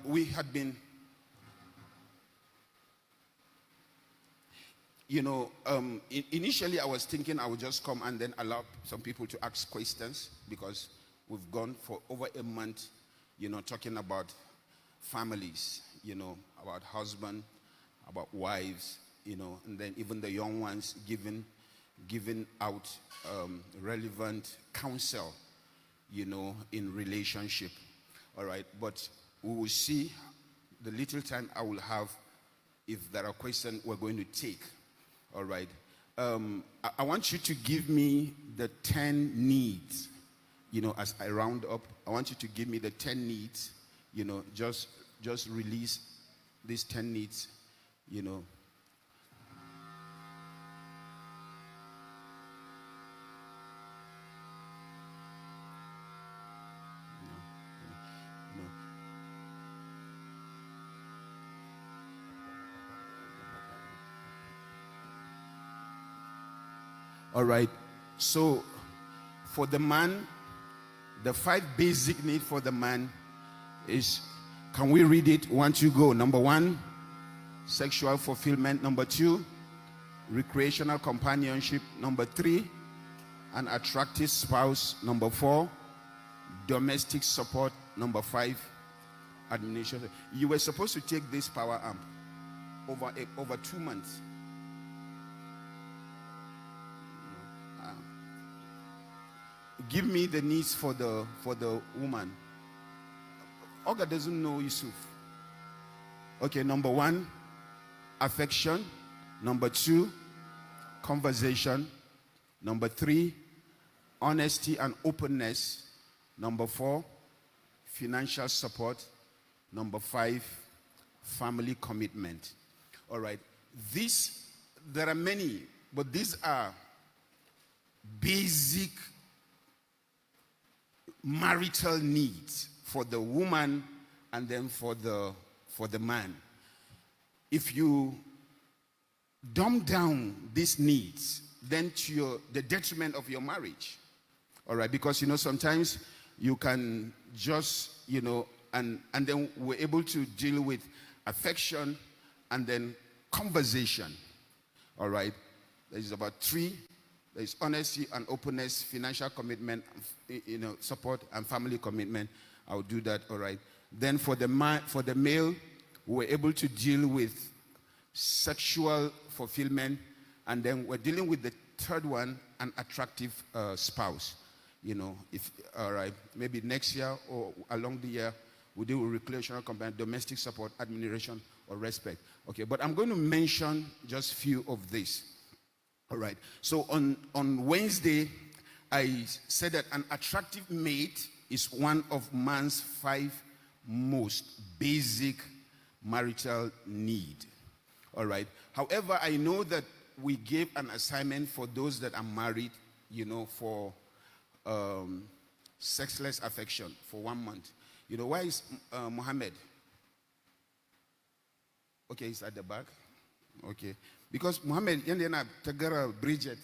We had been, initially I was thinking I would just come and then allow some people to ask questions, because we've gone for over a month, talking about families, about husband, about wives, and then even the young ones giving out relevant counsel, in relationship. All right, but we will see the little time I will have. If there are questions, we're going to take. All right. I want you to give me the 10 needs, as I round up. I want you to give me the 10 needs, just release these 10 needs, All right. So, for the man, the 5 basic needs for the man is, can we read it? 1, 2, go. Number 1, sexual fulfillment. Number 2, recreational companionship. Number 3, an attractive spouse. Number 4, domestic support. Number 5, administration. You were supposed to take this power amp over 2 months. Give me the needs for the woman. Olga doesn't know Yusuf. Okay, number 1, affection. Number 2, conversation. Number 3, honesty and openness. Number 4, financial support. Number 5, family commitment. All right. There are many, but these are basic marital needs for the woman and then for the man. If you dumb down these needs, then to the detriment of your marriage. All right, because sometimes you can just and then we're able to deal with affection and then conversation. All right, there's about 3. There is honesty and openness, financial commitment, support and family commitment. I'll do that. All right. Then for the male, we're able to deal with sexual fulfillment, and then we're dealing with the 3rd one, an attractive spouse. If all right, maybe next year or along the year, we deal with recreational commitment, domestic support, admiration, or respect. Okay, but I'm going to mention just few of these. All right. So on Wednesday, I said that an attractive mate is one of man's 5 most basic marital need. All right. However, I know that we gave an assignment for those that are married, for sexless affection for 1 month. Why is Muhammad? Okay, he's at the back. Okay. Because Muhammad, yana tagara Bridget.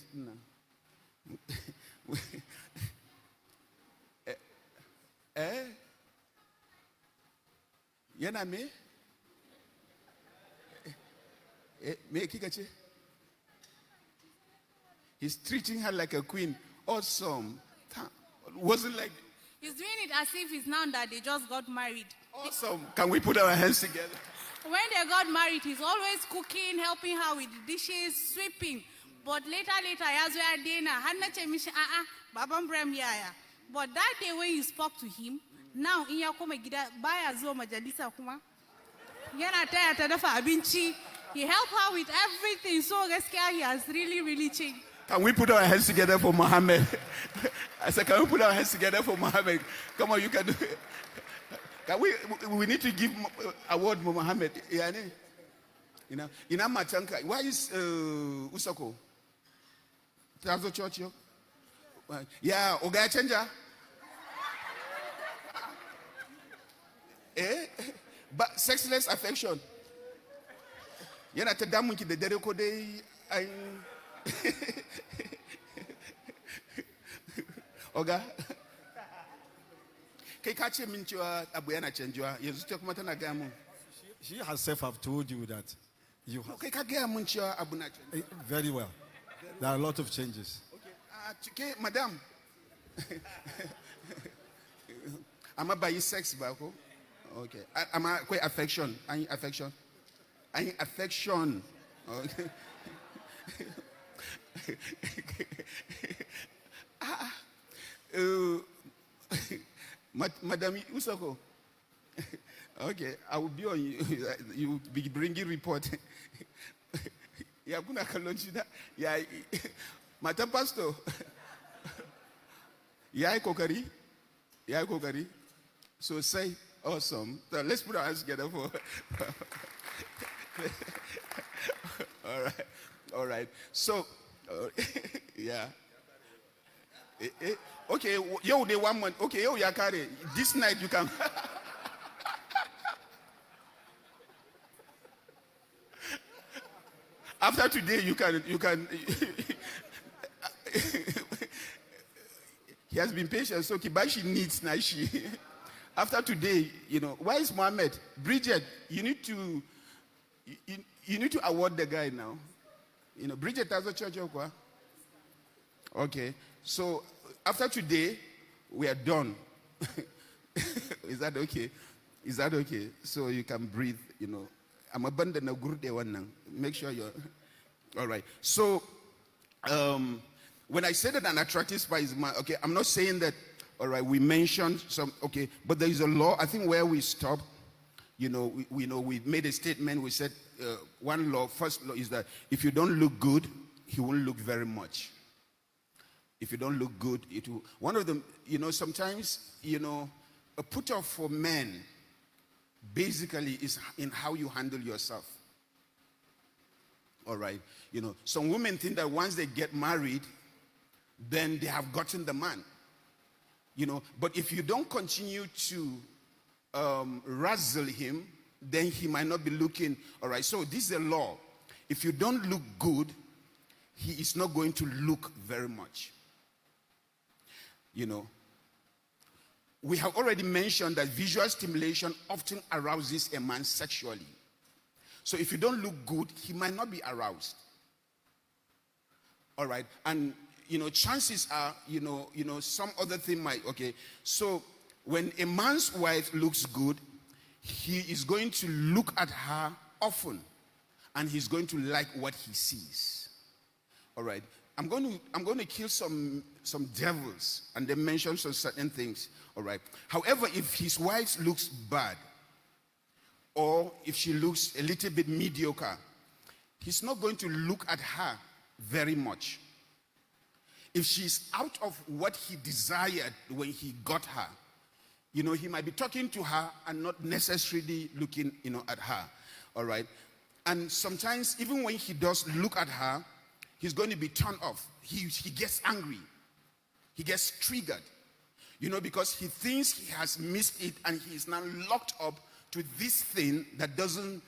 Yana me? Me kikache? He's treating her like a queen. Awesome. Wasn't like. He's doing it as if it's now that they just got married. Awesome. Can we put our hands together? When they got married, he's always cooking, helping her with the dishes, sweeping. But later, as we are dinner, babam brem yaya. But that day when you spoke to him, now in yakoma gida baya zo majalisa kuma. Yana taya ta dafa abinci. He helped her with everything. So gaskiya he has really changed. Can we put our hands together for Muhammad? I said, can we put our hands together for Muhammad? Come on, you can do it. We need to give award for Muhammad. In Amatanka, why is Usako? Travel Church? Yeah, Ogaya Chenja. But sexless affection. You're not a damn monkey, the Dereko Day. Oga. She herself have told you that you have very well. There are a lot of changes. Okay, madam. I'm a by sex bako. Okay. I'm a quite affection. Any affection? Any affection? Okay. Madam Usako. Okay, I will be on you. You will be bringing report. Yeah, I'm gonna launch that. Yeah, Madam Pastor. Yeah, kokari. Yeah, kokari. So say awesome. So let's put our hands together for. All right. So, yeah. Okay, yo, the 1 month. Okay, yo, Yakari. This night you can. After today, you can. He has been patient, so Kibashi needs Nashi. After today, where is Mohammed? Bridget, you need to award the guy now. Bridget has a church. Okay, so after today, we are done. Is that okay? Is that okay? So you can breathe, I'm abandoning a good day one now. Make sure you're all right. So, when I say that an attractive spouse is man, okay, I'm not saying that, all right, we mentioned some, okay, but there is a law, I think where we stop, we made a statement, we said one law, first law is that if you don't look good, he won't look very much. If you don't look good, it will, one of them, sometimes, a put-off for men basically is in how you handle yourself. All right, some women think that once they get married, then they have gotten the man. But if you don't continue to razzle him, then he might not be looking. All right, so this is a law. If you don't look good, he is not going to look very much. We have already mentioned that visual stimulation often arouses a man sexually. So if you don't look good, he might not be aroused. All right, and chances are, some other thing might, okay. So when a man's wife looks good, he is going to look at her often, and he's going to like what he sees. All right, I'm going to kill some devils and then mention some certain things. All right. However, if his wife looks bad, or if she looks a little bit mediocre, he's not going to look at her very much. If she's out of what he desired when he got her, he might be talking to her and not necessarily looking, at her. All right. And sometimes, even when he does look at her, he's going to be turned off. He gets angry. He gets triggered. Because he thinks he has missed it and he is now locked up to this thing that doesn't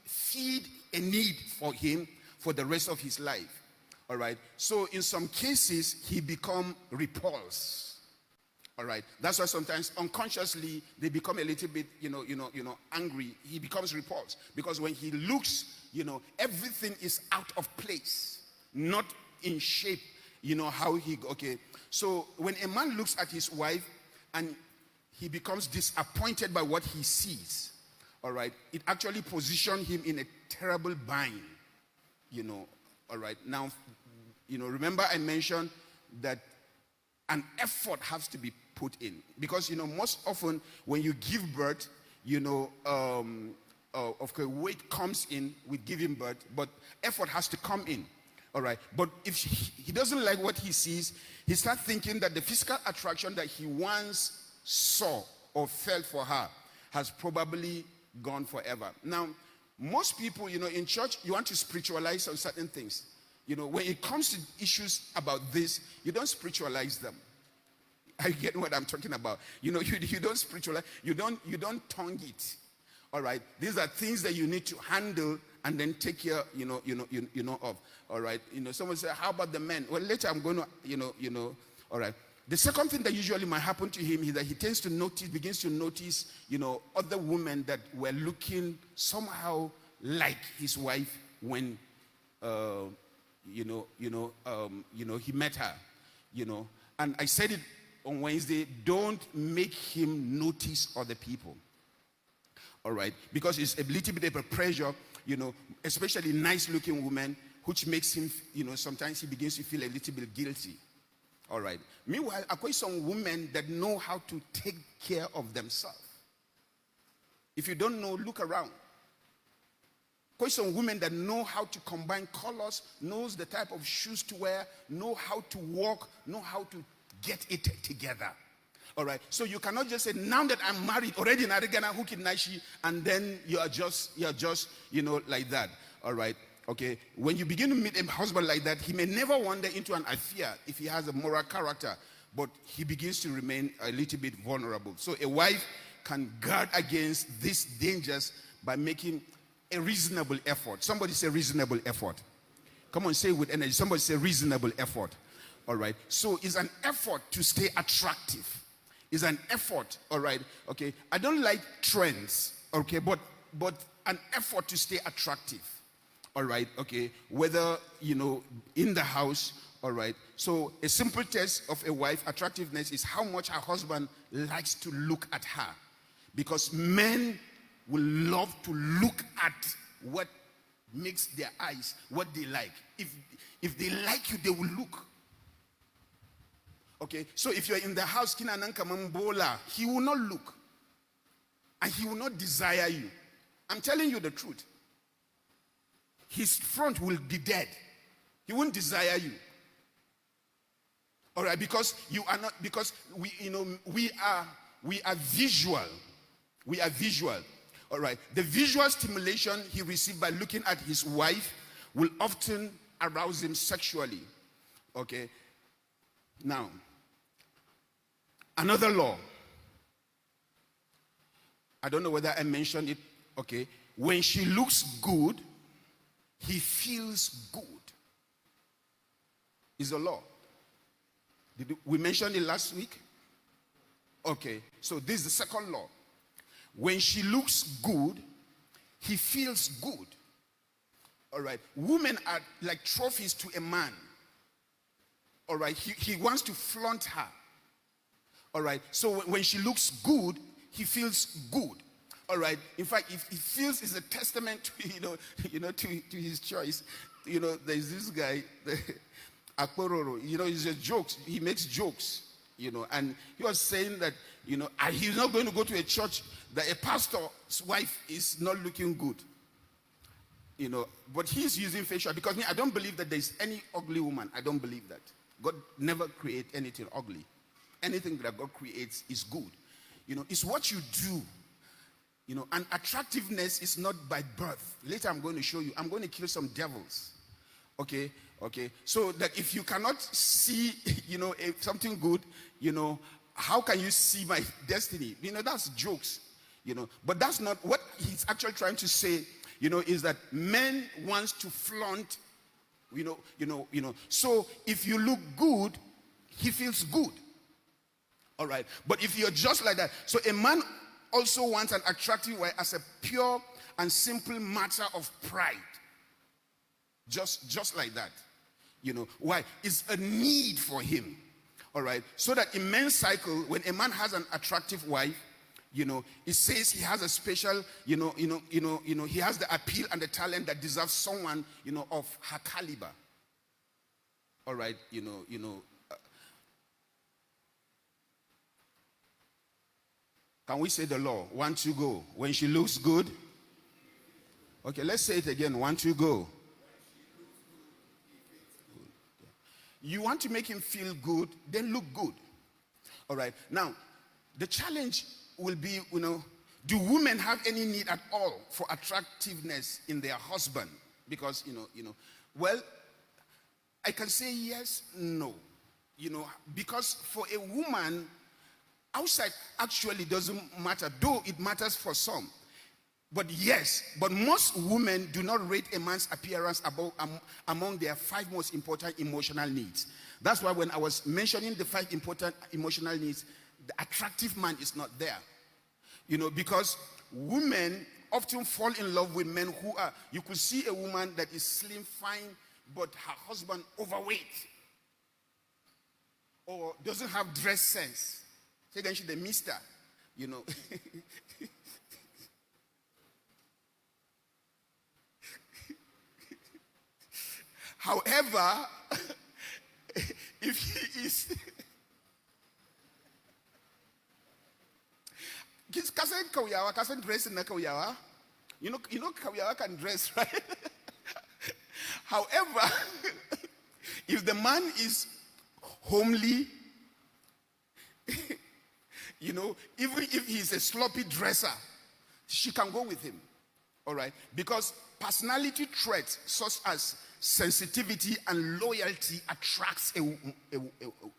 feed a need for him for the rest of his life. All right. So in some cases, he become repulsed. All right. That's why sometimes unconsciously they become a little bit, angry. He becomes repulsed because when he looks, everything is out of place, not in shape. Okay. So when a man looks at his wife and he becomes disappointed by what he sees, all right, it actually positions him in a terrible bind, all right. Now, remember I mentioned that an effort has to be put in because, most often when you give birth, of course, weight comes in with giving birth, but effort has to come in. All right, but if he doesn't like what he sees, he starts thinking that the physical attraction that he once saw or felt for her has probably gone forever. Now, most people, in church, you want to spiritualize on certain things. When it comes to issues about this, you don't spiritualize them. I get what I'm talking about. You don't spiritualize, you don't tongue it. All right, these are things that you need to handle and then take care, of. All right, someone say, how about the men? Well, later I'm going to, all right. The second thing that usually might happen to him is that he begins to notice, other women that were looking somehow like his wife when, he met her, And I said it on Wednesday, don't make him notice other people. All right? Because it's a little bit of a pressure, especially nice-looking women, which makes him, sometimes he begins to feel a little bit guilty. All right. Meanwhile, there are some women that know how to take care of themselves. If you don't know, look around. There are some women that know how to combine colors, knows the type of shoes to wear, know how to walk, know how to get it together. All right. So you cannot just say, now that I'm married, already in Arigana, Huki Naishi, and then you're just, like that. All right. Okay, when you begin to meet a husband like that, he may never wander into an affair if he has a moral character, but he begins to remain a little bit vulnerable. So a wife can guard against these dangers by making a reasonable effort. Somebody say reasonable effort. Come on, say it with energy. Somebody say reasonable effort. All right. So it's an effort to stay attractive. It's an effort. All right. Okay. I don't like trends. Okay, but an effort to stay attractive. All right, okay, whether, in the house, all right. So a simple test of a wife attractiveness is how much her husband likes to look at her. Because men will love to look at what makes their eyes, what they like. If they like you, they will look. Okay, so if you're in the house, he will not look. And he will not desire you. I'm telling you the truth. His front will be dead. He won't desire you. All right, because you are not, because we are visual. We are visual. All right. The visual stimulation he received by looking at his wife will often arouse him sexually. Okay. Now, another law. I don't know whether I mentioned it. Okay. When she looks good, he feels good. Is a law. We mentioned it last week? Okay, so this is the second law. When she looks good, he feels good. All right, women are like trophies to a man. All right, he wants to flaunt her. All right, so when she looks good, he feels good. All right. In fact, if he feels it's a testament to, to his choice. There's this guy, Akpororo. He's a jokes. He makes jokes. And he was saying that, he's not going to go to a church that a pastor's wife is not looking good. But he's using facial because I don't believe that there's any ugly woman. I don't believe that. God never created anything ugly. Anything that God creates is good. It's what you do. And attractiveness is not by birth. Later I'm going to show you. I'm going to kill some devils. Okay? So that if you cannot see, something good, how can you see my destiny? That's jokes. But that's not what he's actually trying to say, is that men wants to flaunt, So if you look good, he feels good. All right. But if you're just like that, so a man also wants an attractive wife as a pure and simple matter of pride. Just like that. Why? It's a need for him. All right. So that in men's cycle, when a man has an attractive wife, it says he has a special, he has the appeal and the talent that deserves someone, of her caliber. All right. Can we say the law? 1, 2, go. When she looks good. Okay, let's say it again. 1, 2, go. You want to make him feel good, then look good. All right. Now, the challenge will be, do women have any need at all for attractiveness in their husband? Because, well, I can say yes, no. Because for a woman, outside actually doesn't matter, though it matters for some. But yes, but most women do not rate a man's appearance among their 5 most important emotional needs. That's why when I was mentioning the 5 important emotional needs, the attractive man is not there. Because women often fall in love with men who are, you could see a woman that is slim, fine, but her husband overweight or doesn't have dress sense. So then she's the mister, However, if he is Kasan dress in the Kauyawa. Kauyawa can dress, right? However, if the man is homely, even if he's a sloppy dresser, she can go with him. All right? Because personality traits such as sensitivity and loyalty attracts a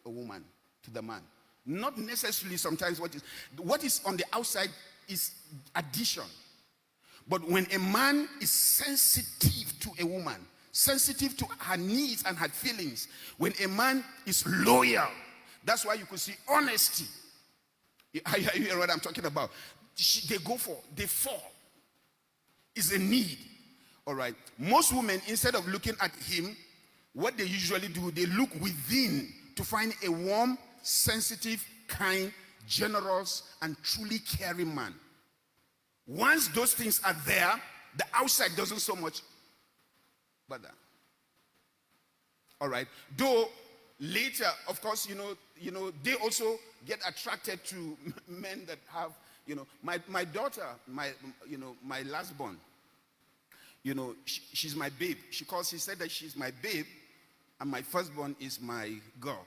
woman to the man. Not necessarily sometimes what is on the outside is addition. But when a man is sensitive to a woman, sensitive to her needs and her feelings, when a man is loyal, that's why you could see honesty. You hear what I'm talking about? They fall. It's a need. All right. Most women, instead of looking at him, what they usually do, they look within to find a warm, sensitive, kind, generous, and truly caring man. Once those things are there, the outside doesn't so much bother. All right. Though later, of course, they also get attracted to men that have, my daughter, my last born. She's my babe. She said that she's my babe, and my firstborn is my girl.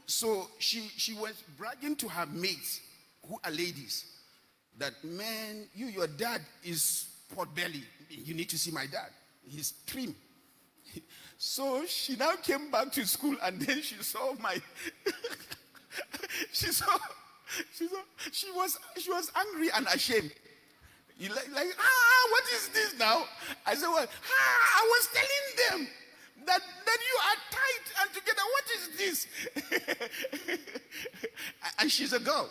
So she was bragging to her mates, who are ladies, that, man, your dad is pot belly. You need to see my dad. He's trim. So she now came back to school, and then she saw my she was angry and ashamed. What is this now? I said, well, I was telling them that you are tight and together. What is this? And she's a girl.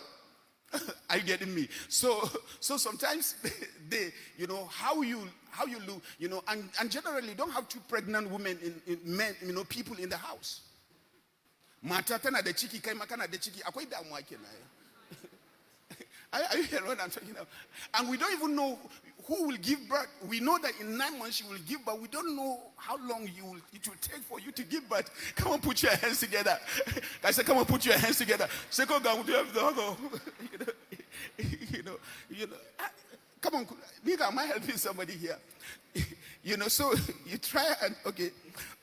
Are you getting me? So sometimes they, how you look, and generally don't have 2 pregnant women in men, people in the house. Matata de chiki kai makana de chiki akwai damuwa kenan. Are you hearing what I'm talking about? And we don't even know who will give birth. We know that in 9 months she will give birth. We don't know how long it will take for you to give birth. Come on, put your hands together. I said, come on, put your hands together. Say, go down. Come on, Nika, am I helping somebody here? So you try and, okay,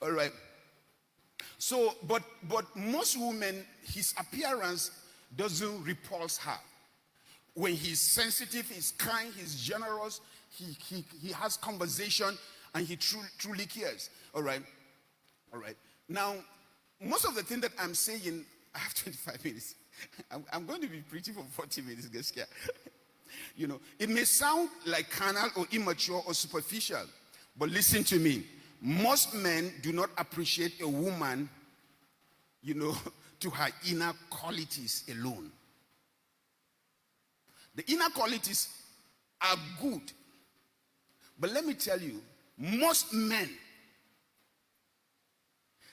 all right. So, but most women, his appearance doesn't repulse her. When he's sensitive, he's kind, he's generous, he has conversation, and he truly cares. All right. Now, most of the thing that I'm saying, I have 25 minutes. I'm going to be preaching for 40 minutes, get scared. It may sound like carnal or immature or superficial, but listen to me. Most men do not appreciate a woman, to her inner qualities alone. The inner qualities are good. But let me tell you, most men,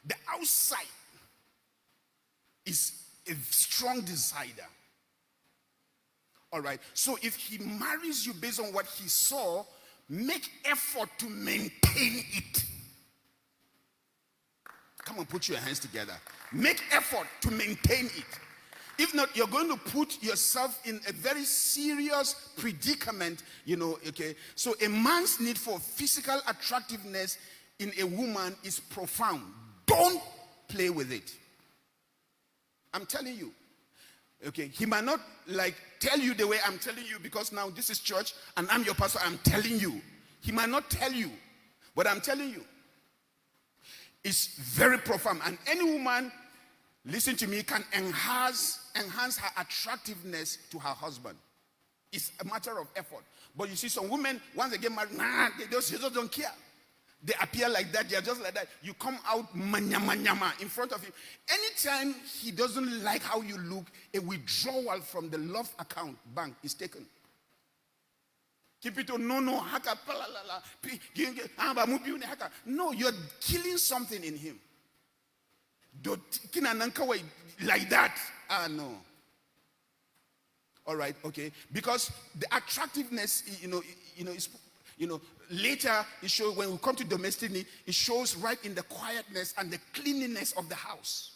the outside is a strong decider. All right. So if he marries you based on what he saw, make effort to maintain it. Come on, put your hands together. Make effort to maintain it. If not, you're going to put yourself in a very serious predicament, okay? So a man's need for physical attractiveness in a woman is profound. Don't play with it. I'm telling you. Okay, he might not tell you the way I'm telling you, because now this is church and I'm your pastor. I'm telling you. He might not tell you, but I'm telling you. It's very profound. And any woman, listen to me, can enhance her attractiveness to her husband. It's a matter of effort. But you see, some women, once they get married, they just don't care. They appear like that. They are just like that. You come out manyama in front of him. Anytime he doesn't like how you look, a withdrawal from the love account bank is taken. Keep it on no haka. No, you're killing something in him. Like that. No. All right, okay. Because the attractiveness, later it shows, when we come to domestic need, it shows right in the quietness and the cleanliness of the house.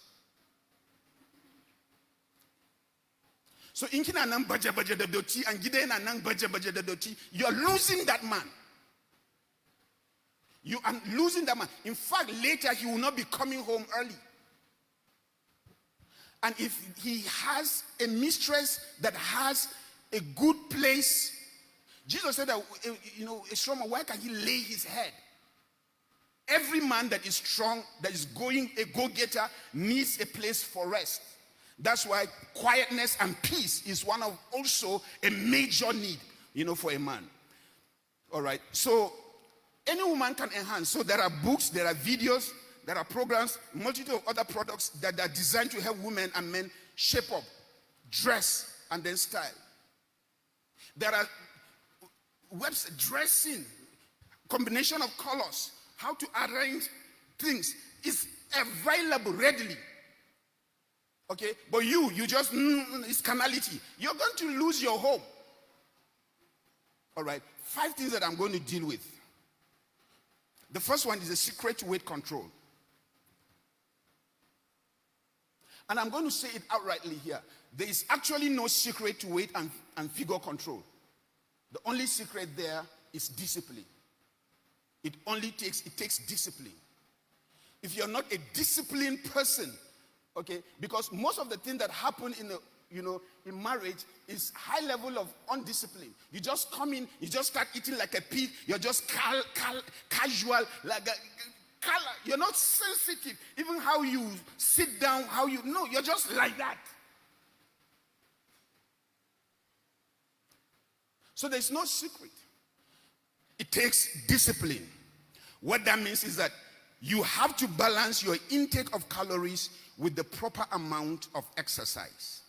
So inkina nang baja the doti and gidena nang baja the doti, you are losing that man. You are losing that man. In fact, later he will not be coming home early. And if he has a mistress that has a good place, Jesus said that, a strong man, where can he lay his head? Every man that is strong, that is going a go-getter, needs a place for rest. That's why quietness and peace is one of also a major need, for a man. All right. So any woman can enhance. So there are books, there are videos, there are programs, multitude of other products that are designed to help women and men shape up, dress, and then style. There are website dressing, combination of colors, how to arrange things is available readily. Okay, but you just it's carnality. You're going to lose your home. All right, 5 things that I'm going to deal with. The first one is a secret to weight control. And I'm going to say it outrightly here. There is actually no secret to weight and figure control. The only secret there is discipline. It takes discipline. If you're not a disciplined person, okay, because most of the things that happen in marriage is high level of undiscipline. You just come in, you just start eating like a pig. You're just casual, like a you're not sensitive. Even how you sit down, you're just like that. So there's no secret. It takes discipline. What that means is that you have to balance your intake of calories with the proper amount of exercise.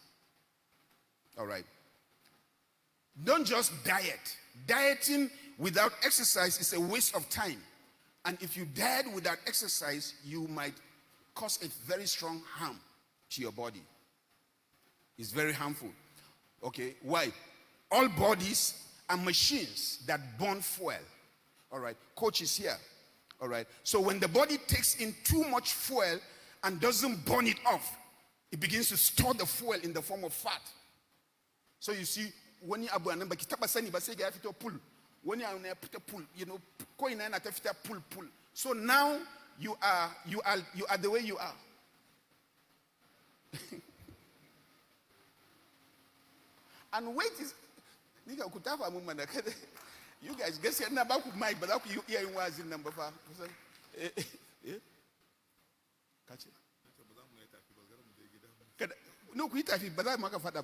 All right. Don't just diet. Dieting without exercise is a waste of time. And if you diet without exercise, you might cause a very strong harm to your body. It's very harmful. Okay, why? All bodies are machines that burn fuel. All right, coach is here. All right, so when the body takes in too much fuel and doesn't burn it off, it begins to store the fuel in the form of fat. So you see, when you are born, pull. When you are pull, pull. So now you are the way you are. And weight is you guys guess your number mic, but you hear was in number 5. Catch it. No, quit if but I'm a father.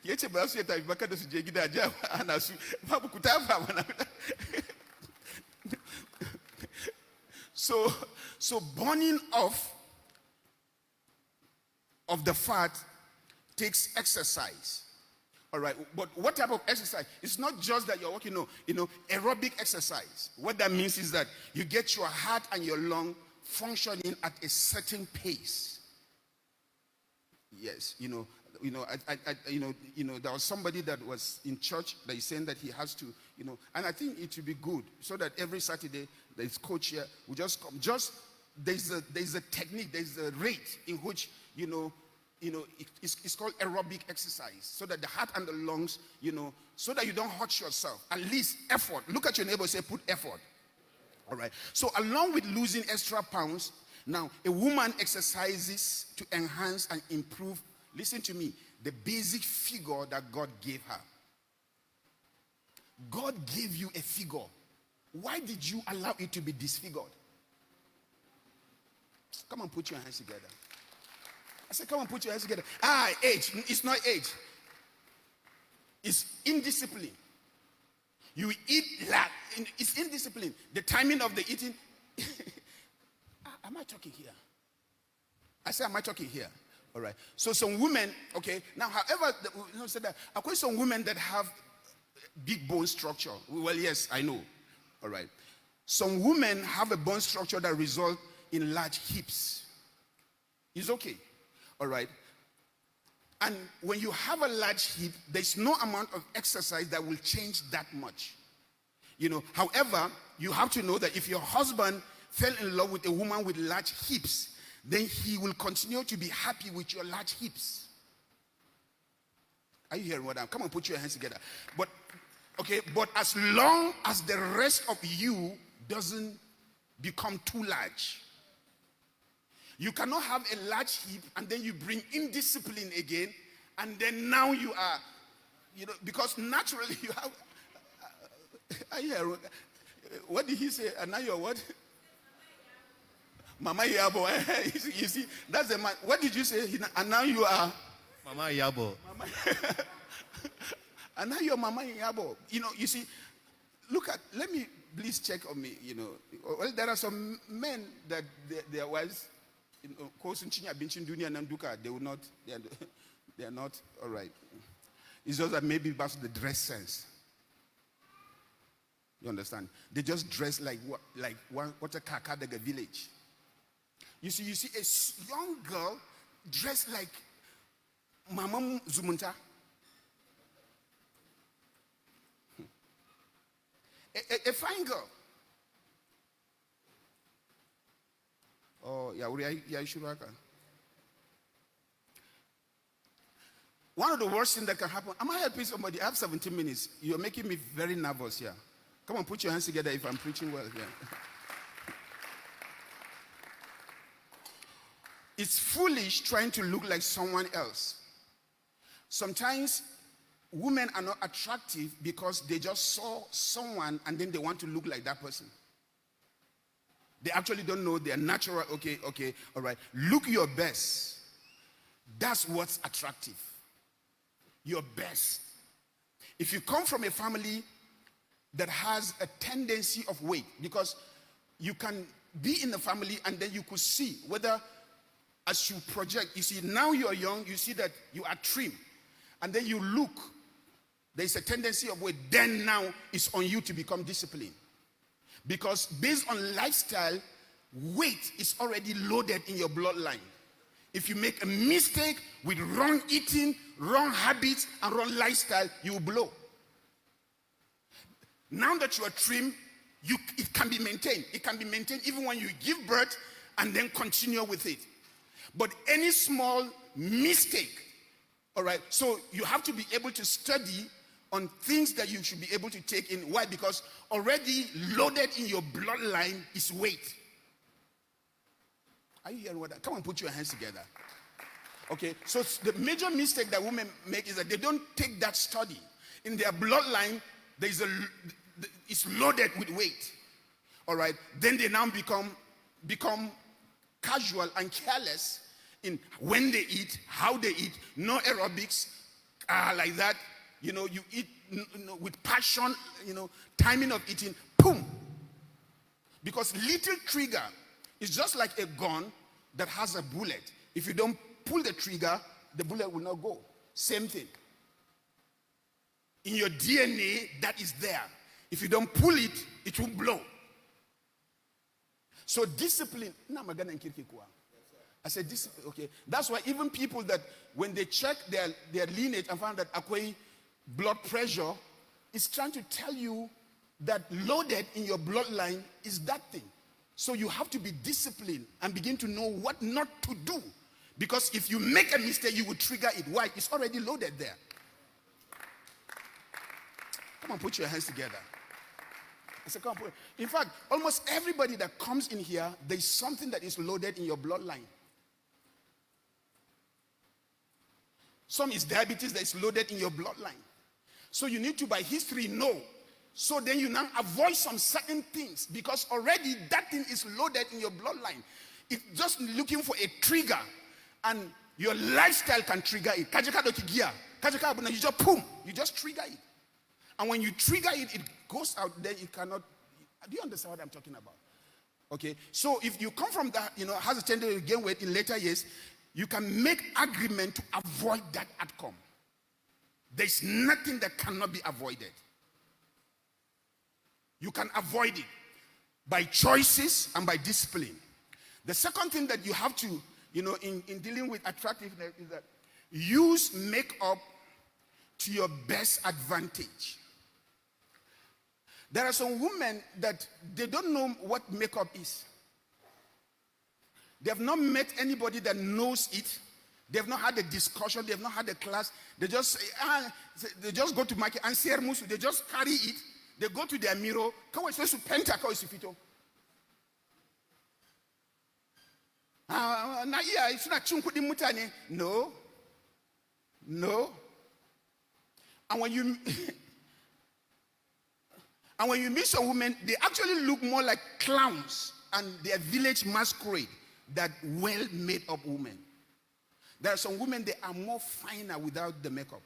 Yet, about it, I've got to Jagida and as so burning off of the fat takes exercise. All right, but what type of exercise? It's not just that you're working, aerobic exercise. What that means is that you get your heart and your lung functioning at a certain pace. Yes, there was somebody that was in church that is saying that he has to, and I think it would be good so that every Saturday there is coach here. We just come. There's a technique, there's a rate in which it's called aerobic exercise, so that the heart and the lungs, so that you don't hurt yourself. At least effort. Look at your neighbor and say, put effort. All right. So along with losing extra pounds, now a woman exercises to enhance and improve, listen to me, the basic figure that God gave her. God gave you a figure. Why did you allow it to be disfigured? Come on, put your hands together. I said, come on, put your hands together. Age. It's not age. It's indiscipline. You eat it's indiscipline. The timing of the eating. Am I talking here? I say, am I talking here? All right. So some women, okay. Now, however, said that of course some women that have big bone structure. Well, yes, I know. All right. Some women have a bone structure that result in large hips. It's okay. All right. And when you have a large hip, there's no amount of exercise that will change that much. However, you have to know that if your husband fell in love with a woman with large hips, then he will continue to be happy with your large hips. Are you hearing what I'm? Come on, put your hands together. But as long as the rest of you doesn't become too large. You cannot have a large hip and then you bring indiscipline again, and then now you are, because naturally you have. I hear. What did he say? And now you're what? Mama Yabo. You see, that's the man. What did you say? And now you are Mama Yabo. And now you're Mama Yabo. You see, let me please check on me. Well, there are some men that their wives, they will not, they are not all right. It's just that maybe that's the dress sense. You understand? They just dress like what a Kakadaga village. You see a young girl dressed like Mama Zumunta. A fine girl. Oh, yeah, one of the worst things that can happen. Am I helping somebody? I have 17 minutes. You're making me very nervous here. Come on, put your hands together if I'm preaching well here. It's foolish trying to look like someone else. Sometimes women are not attractive because they just saw someone and then they want to look like that person. They actually don't know their natural, okay, all right. Look your best. That's what's attractive. Your best. If you come from a family that has a tendency of weight, because you can be in a family and then you could see whether as you project, you see now you're young, you see that you are trim, and then you look, there's a tendency of weight, then now it's on you to become disciplined. Because based on lifestyle, weight is already loaded in your bloodline. If you make a mistake with wrong eating, wrong habits, and wrong lifestyle, you will blow. Now that you are trim, it can be maintained. It can be maintained even when you give birth and then continue with it. But any small mistake, all right, so you have to be able to study on things that you should be able to take in. Why? Because already loaded in your bloodline is weight. Are you hearing what that? Come on, put your hands together. Okay, so the major mistake that women make is that they don't take that study. In their bloodline, it's loaded with weight. All right, then they now become casual and careless in when they eat, how they eat, no aerobics, like that. You eat with passion, timing of eating, boom. Because little trigger is just like a gun that has a bullet. If you don't pull the trigger, the bullet will not go. Same thing. In your DNA, that is there. If you don't pull it, it will blow. So discipline. I said discipline. Okay. That's why even people that when they check their lineage and find that Akwe blood pressure is trying to tell you that loaded in your bloodline is that thing. So you have to be disciplined and begin to know what not to do. Because if you make a mistake, you will trigger it. Why? It's already loaded there. Come on, put your hands together. I said, come on, in fact, almost everybody that comes in here, there's something that is loaded in your bloodline. Some is diabetes that is loaded in your bloodline. So you need to, by history, know. So then you now avoid some certain things because already that thing is loaded in your bloodline. It's just looking for a trigger, and your lifestyle can trigger it. you just boom, you just trigger it. And when you trigger it, it goes out, then it cannot. Do you understand what I'm talking about? Okay, so if you come from that, has a tendency to gain weight in later years, you can make agreement to avoid that outcome. There's nothing that cannot be avoided. You can avoid it by choices and by discipline. The second thing that you have to, in dealing with attractiveness is that use makeup to your best advantage. There are some women that they don't know what makeup is. They have not met anybody that knows it. They have not had a discussion. They have not had a class. They just go to market and say, they just carry it. They go to their mirror. Come on, supposed to penta, come on, no. And when you meet some women, they actually look more like clowns and their village masquerade than well-made up women. There are some women, they are more finer without the makeup.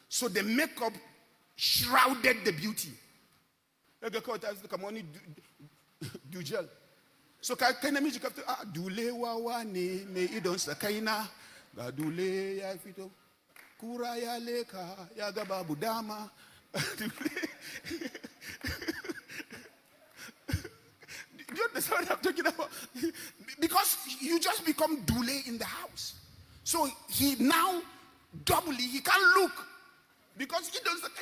So the makeup shrouded the beauty. Do gel. So can I mean dule wawane me idon sakaina dule ya fito kura ya leka ya gaba budama. Do you understand what I'm talking about? Because you just become dule in the house. So he now doubly, he can't look because he doesn't.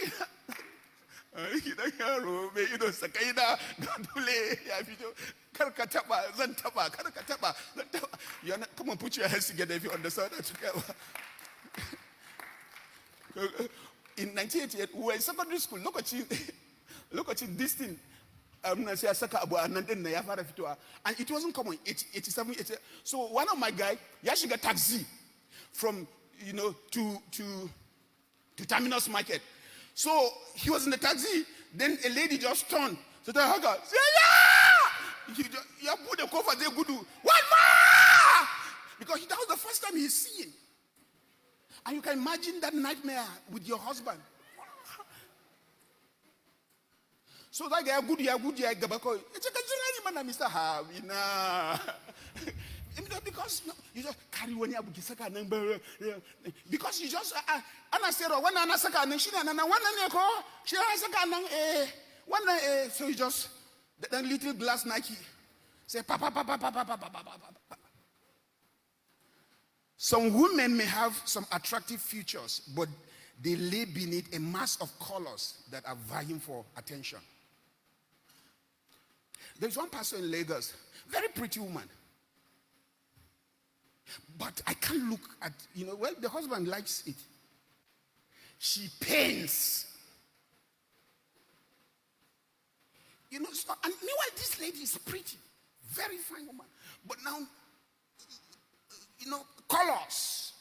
Come on, put your hands together if you understand that. In 1988, we were in secondary school. Look at you, this thing. And it wasn't common. 87, 88. So one of my guys, he actually got taxi from to Terminus Market. So he was in the taxi. Then a lady just turned to the hugger. Say yeah! You put the cover there, good. What more? Because that was the first time he's seeing. And you can imagine that nightmare with your husband. So that guy, good, Gabako. It's a man, Mr. Havina. Because you just carry one number. Because you just Anasero, one Anasaka, and she and one she has a one so you just that little glass Nike. Say papa. Some women may have some attractive features, but they lay beneath a mass of colors that are vying for attention. There's one person in Lagos, very pretty woman. But I can't look at, the husband likes it. She paints. And meanwhile, this lady is pretty, very fine woman. But now, colors.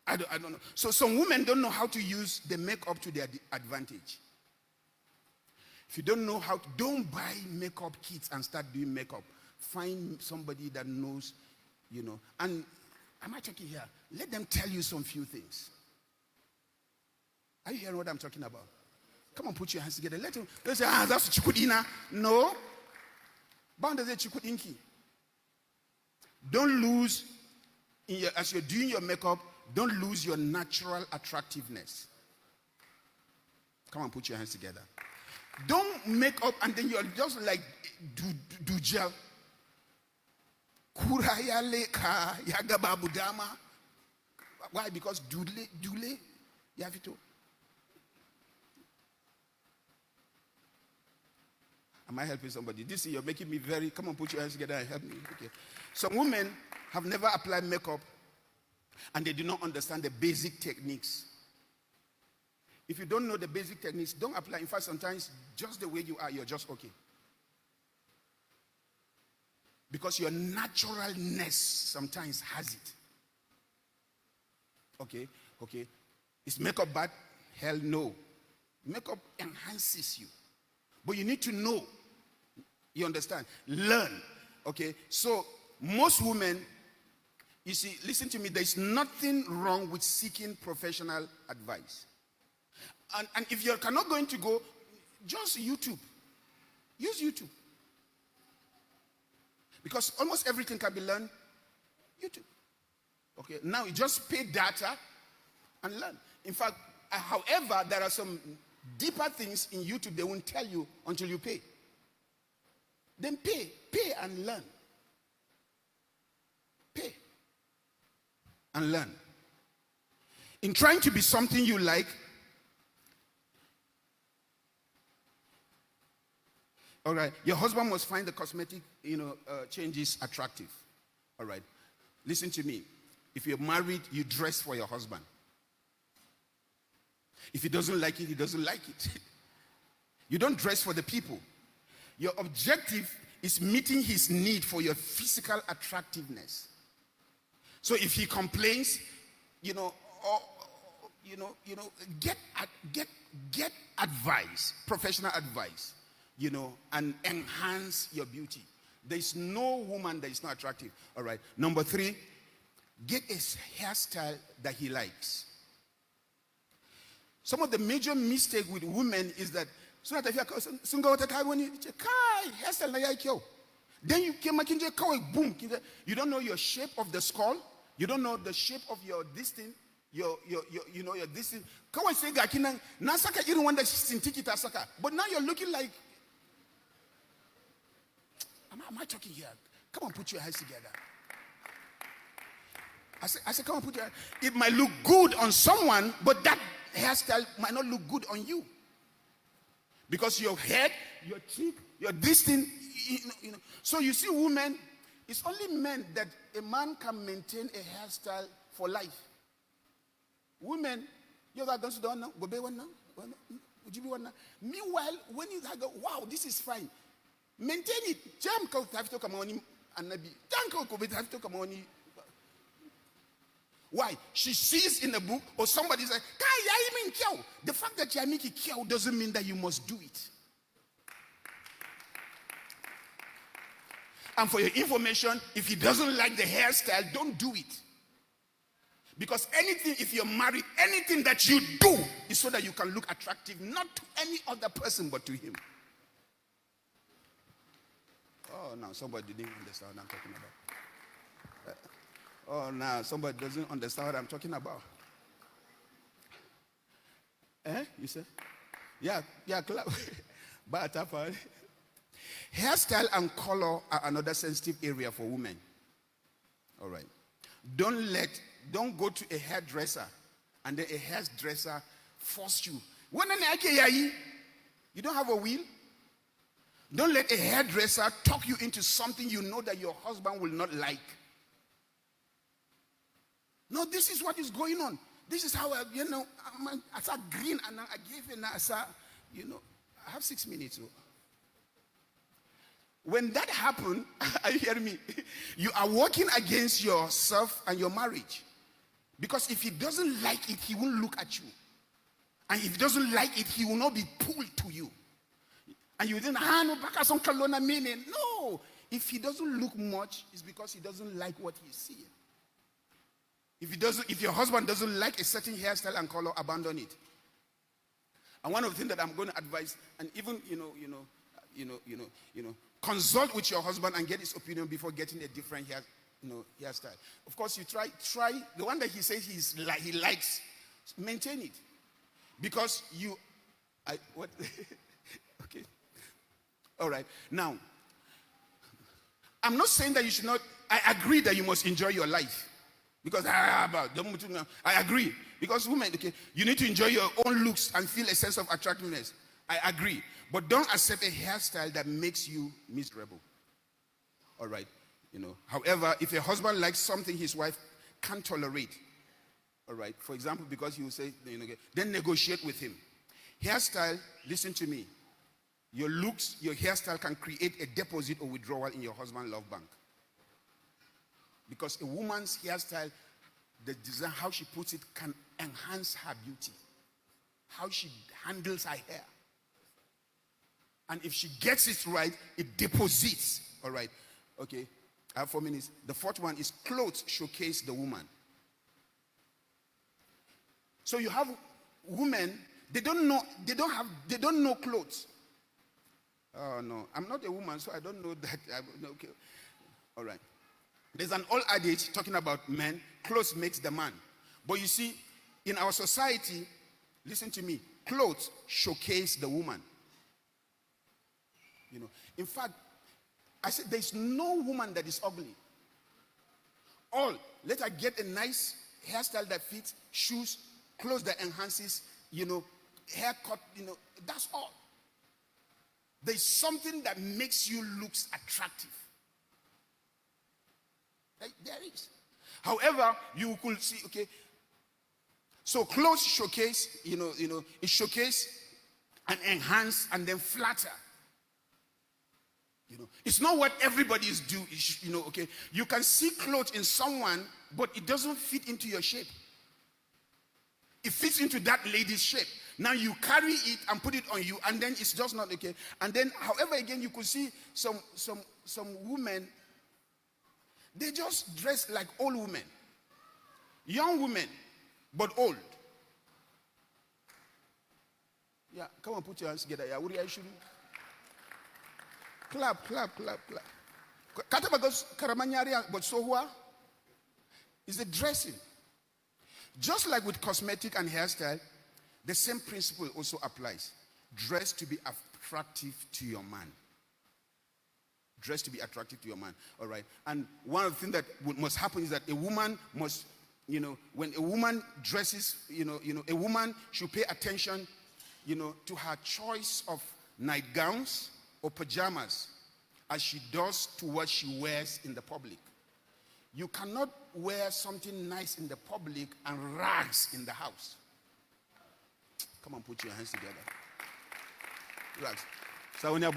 I don't know. So some women don't know how to use the makeup to their advantage. If you don't know how to, don't buy makeup kits and start doing makeup. Find somebody that knows, And am I talking here? Let them tell you some few things. Are you hearing what I'm talking about? Come on, put your hands together. Let them say, that's chikudina. No. Bound as a chikudinki. Don't lose, as you're doing your makeup, don't lose your natural attractiveness. Come on, put your hands together. Don't make up and then you're just like do gel. Kuraya leka yagaba budama. Why? Because dule yavito. Am I helping somebody? This is you're making me very. Come on, put your hands together and help me. Okay. Some women have never applied makeup and they do not understand the basic techniques. If you don't know the basic techniques, don't apply. In fact, sometimes just the way you are, you're just okay. Because your naturalness sometimes has it. Okay. Is makeup bad? Hell no. Makeup enhances you. But you need to know. You understand? Learn. Okay. So most women, You see, listen to me, there's nothing wrong with seeking professional advice. And if you're not going to go, just YouTube. Use YouTube. Because almost everything can be learned YouTube. Okay, now you just pay data and learn. In fact, however, there are some deeper things in YouTube they won't tell you until you pay. Then pay and learn. Pay and learn. In trying to be something you like, all right, your husband must find the cosmetic, changes attractive. All right, listen to me. If you're married, you dress for your husband. If he doesn't like it, he doesn't like it. You don't dress for the people. Your objective is meeting his need for your physical attractiveness. So if he complains, get advice, professional advice, and enhance your beauty. There is no woman that is not attractive. All right. Number 3, get a hairstyle that he likes. Some of the major mistake with women is that then you came boom. You don't know your shape of the skull. You don't know the shape of your this thing. Your this thing. You don't want that. But now you're looking like. Am I talking here? Come on, put your hands together. I said, come on, put your hands. It might look good on someone, but that hairstyle might not look good on you. Because your head, your cheek, your this thing, So you see, women, it's only men that a man can maintain a hairstyle for life. Women, you're going to do now, go be one now. Would you be one now? Meanwhile, when you go, wow, this is fine. Maintain it. Jam ko have to come on and nabi. Jam ko have to come on. Why? She sees in a book or somebody says, the fact that you make it doesn't mean that you must do it. And for your information, if he doesn't like the hairstyle, don't do it. Because anything, if you're married, anything that you do is so that you can look attractive, not to any other person but to him. Oh, now somebody didn't understand what I'm talking about. Oh, now somebody doesn't understand what I'm talking about. You said? Yeah, clap. Hairstyle and color are another sensitive area for women. All right. Don't go to a hairdresser and then a hairdresser force you. You don't have a will. Don't let a hairdresser talk you into something you know that your husband will not like. No, this is what is going on. This is how I saw green and I gave I have 6 minutes. When that happened, are you hearing me? You are working against yourself and your marriage. Because if he doesn't like it, he won't look at you. And if he doesn't like it, he will not be pulled to you. And you didn't meaning. No. If he doesn't look much, it's because he doesn't like what he's seeing. If your husband doesn't like a certain hairstyle and color, abandon it. And one of the things that I'm going to advise, and even consult with your husband and get his opinion before getting a different hairstyle. Of course, you try the one that he says he likes, maintain it. Because what? Okay. All right. Now, I'm not saying that you should not. I agree that you must enjoy your life. Because I agree. Because women, okay, you need to enjoy your own looks and feel a sense of attractiveness. I agree. But don't accept a hairstyle that makes you miserable. All right. However, if a husband likes something his wife can't tolerate, all right, for example, because he will say, then negotiate with him. Hairstyle, listen to me. Your looks, your hairstyle can create a deposit or withdrawal in your husband's love bank. Because a woman's hairstyle, the design, how she puts it, can enhance her beauty. How she handles her hair. And if she gets it right, it deposits. All right. Okay. I have 4 minutes. The fourth one is clothes showcase the woman. So you have women, they don't know clothes. Oh no, I'm not a woman, so I don't know that. Okay, all right. There's an old adage talking about men, clothes makes the man. But you see, in our society, listen to me, clothes showcase the woman. In fact, I said there's no woman that is ugly. Let her get a nice hairstyle that fits, shoes, clothes that enhances, haircut, that's all. There's something that makes you look attractive. There is. However, you could see, okay, so clothes showcase, it showcase and enhance and then flatter. It's not what everybody is doing, okay. You can see clothes in someone, but it doesn't fit into your shape. It fits into that lady's shape. Now you carry it and put it on you, and then it's just not okay. And then, however, again, you could see some women, they just dress like old women. Young women, but old. Yeah, come on, put your hands together. Yeah, what do I should do? Clap. Kata bagos karamanyari, but so what? Is the dressing. Just like with cosmetic and hairstyle, the same principle also applies. Dress to be attractive to your man. Dress to be attractive to your man. All right. And one of the things that must happen is that a woman must, when a woman dresses, a woman should pay attention, to her choice of nightgowns or pajamas as she does to what she wears in the public. You cannot wear something nice in the public and rags in the house. Come on, put your hands together. Rags. So when the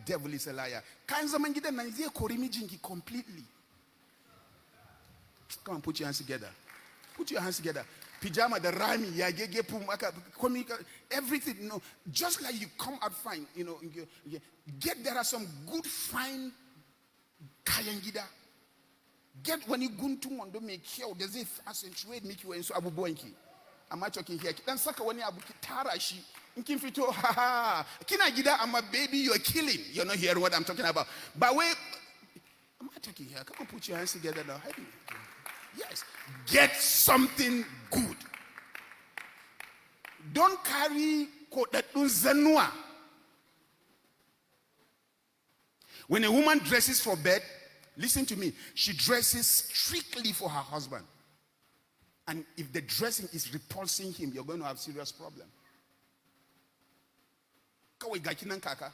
devil is a liar. Completely. Come on, put your hands together. Put your hands together. Pajama, the rami, yagege pum, everything, just like you come out fine, there are some good fine kayangida. Get when you go to Mondo make here, does it accentuate make you and so abu boinki? Am I talking here? Then saka when you abu kitarashi, nkimfito ha kina gida, I'm a baby, you're killing. You're not hearing what I'm talking about. But wait, am I talking here? Come on, put your hands together now. Yes. Get something good. Don't carry zanua. When a woman dresses for bed, listen to me, she dresses strictly for her husband. And if the dressing is repulsing him, you're going to have a serious problem. Kawai gakinan kaka.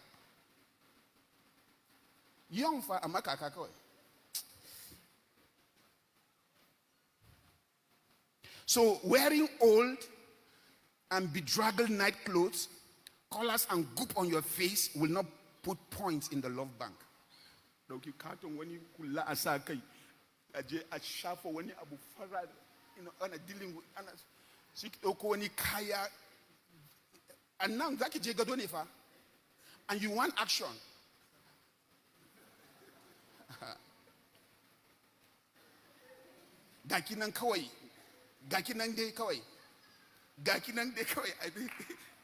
Young fa amakaka kawai. So wearing old and bedraggled night clothes, collars and goop on your face will not put points in the love bank. When you kula asakai, aje ashafo when you abu farad, ana dealing with ana oko when you kaya, and now that je gadonefa, and you want action. Gakinan kawai. Gakinan de kawai. I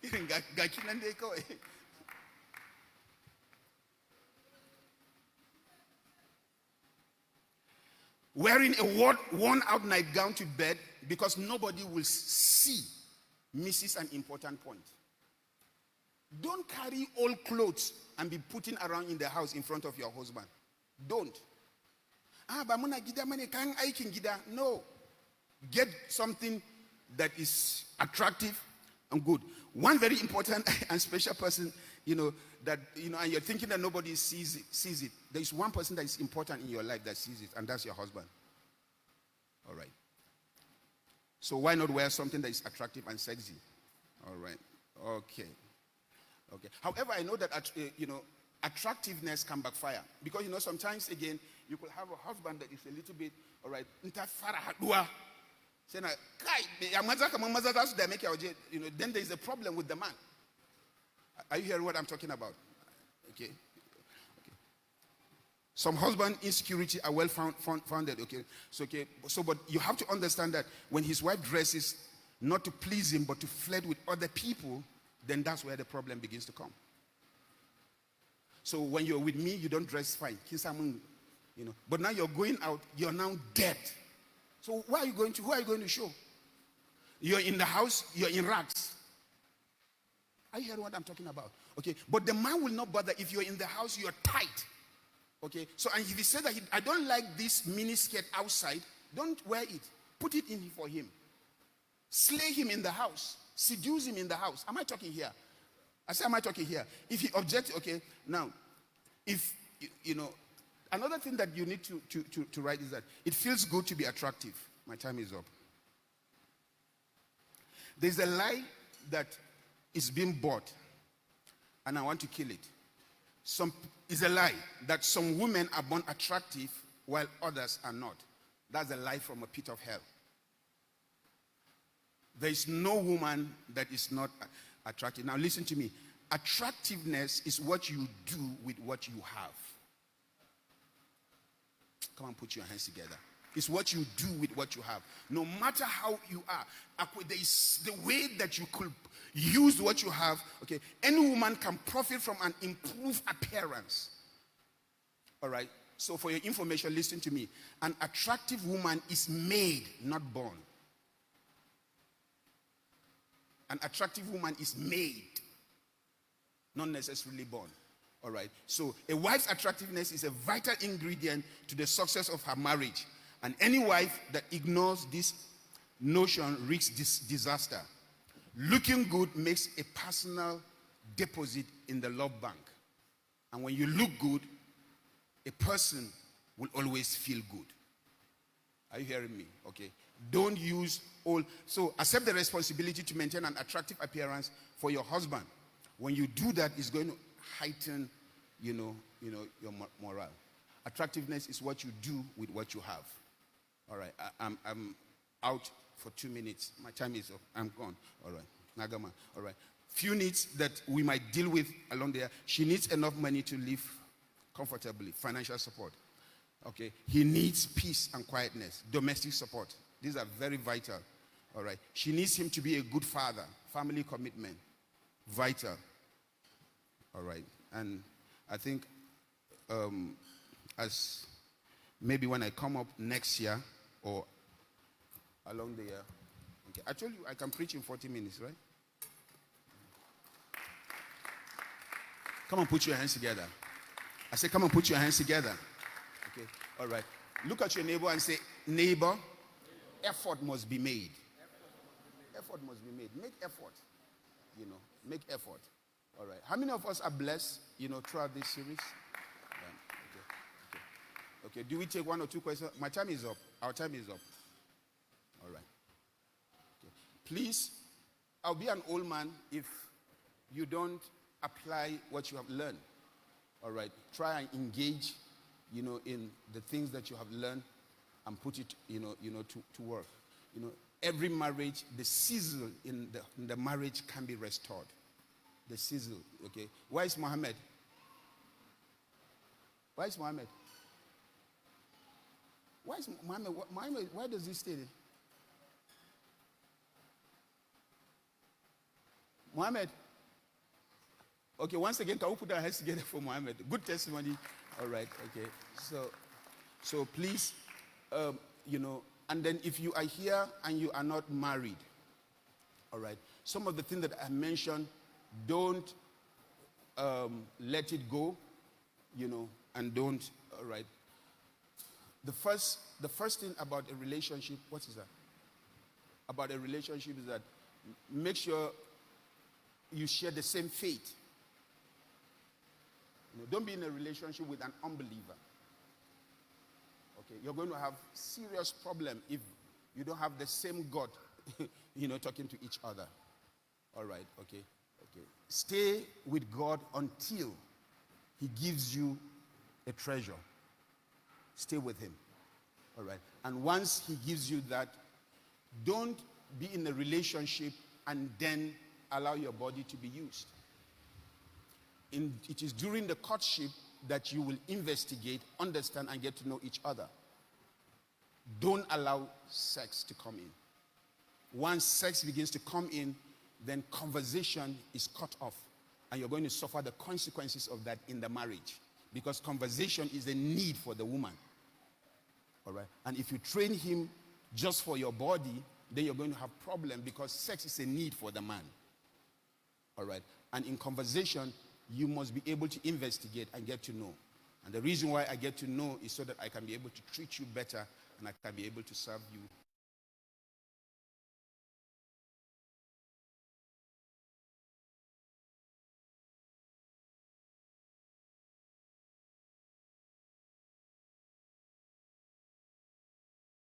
think gakinan de kawai. Wearing a worn out nightgown to bed because nobody will see misses an important point. Don't carry old clothes and be putting around in the house in front of your husband. Don't. No. Get something that is attractive and good. One very important and special person, that, and you're thinking that nobody sees it. There is one person that is important in your life that sees it, and that's your husband. All right. So why not wear something that is attractive and sexy? All right. Okay. However, I know that, attractiveness can backfire. Because, sometimes, again, you could have a husband that is a little bit, all right, then there is a problem with the man. Are you hearing what I'm talking about? Okay. Some husband insecurity are well founded. Okay. So but you have to understand that when his wife dresses not to please him but to flirt with other people, then that's where the problem begins to come. So when you're with me, you don't dress fine. You know. But now you're going out, you're now dead. So who are you going to show? You're in the house, you're in rags. Are you hearing what I'm talking about? Okay. But the man will not bother if you're in the house, you're tight. Okay. So and if he says that I don't like this mini skirt outside, don't wear it. Put it in for him. Slay him in the house. Seduce him in the house. Am I talking here? I say, am I talking here? If he objects, okay. Now, if you know, another thing that you need to write is that it feels good to be attractive. My time is up. There's a lie that is being bought, and I want to kill it. It's a lie that some women are born attractive while others are not. That's a lie from a pit of hell. There is no woman that is not attractive. Now listen to me. Attractiveness is what you do with what you have. Come on, put your hands together. It's what you do with what you have. No matter how you are, there is the way that you could use what you have. Okay, any woman can profit from an improved appearance. All right. So for your information, listen to me. An attractive woman is made, not born. An attractive woman is made, not necessarily born. All right. So a wife's attractiveness is a vital ingredient to the success of her marriage. And any wife that ignores this notion risks disaster. Looking good makes a personal deposit in the love bank. And when you look good, a person will always feel good. Are you hearing me? Okay. Don't use all. So accept the responsibility to maintain an attractive appearance for your husband. When you do that, it's going to heighten, your morale. Attractiveness is what you do with what you have. All right. I'm out for 2 minutes. My time is up. I'm gone. All right. Nagama. All right. Few needs that we might deal with along there. She needs enough money to live comfortably. Financial support. Okay. He needs peace and quietness. Domestic support. These are very vital. All right. She needs him to be a good father. Family commitment. Vital. All right. And I think as maybe when I come up next year or along the year. Okay. I told you I can preach in 40 minutes, right? Come on, put your hands together. I say, come on, put your hands together. Okay. All right. Look at your neighbor and say, neighbor, effort must be made. Effort must be made. Make effort. Make effort. All right. How many of us are blessed, throughout this series? Okay. Do we take 1 or 2 questions? My time is up. Our time is up. All right. Okay. Please, I'll be an old man if you don't apply what you have learned. All right. Try and engage, in the things that you have learned and put it, to work. Every marriage, the sizzle in the marriage can be restored. The sizzle, okay? Where is Mohammed? Where is Mohammed? Why is Mohammed? Mohammed, where does he stay? Mohammed. Okay, once again, can we put our heads together for Mohammed? Good testimony. All right, okay. So please, and then if you are here and you are not married, all right, some of the things that I mentioned, don't let it go, and don't, all right. The first thing about a relationship, what is that? About a relationship is that make sure you share the same faith. Don't be in a relationship with an unbeliever. Okay, you're going to have serious problem if you don't have the same God, talking to each other. All right, okay. Stay with God until He gives you a treasure. Stay with Him. All right. And once He gives you that, don't be in a relationship and then allow your body to be used. it is during the courtship that you will investigate, understand, and get to know each other. Don't allow sex to come in. Once sex begins to come in, then conversation is cut off. And you're going to suffer the consequences of that in the marriage. Because conversation is a need for the woman. All right? And if you train him just for your body, then you're going to have problem because sex is a need for the man. All right? And in conversation, you must be able to investigate and get to know. And the reason why I get to know is so that I can be able to treat you better and I can be able to serve you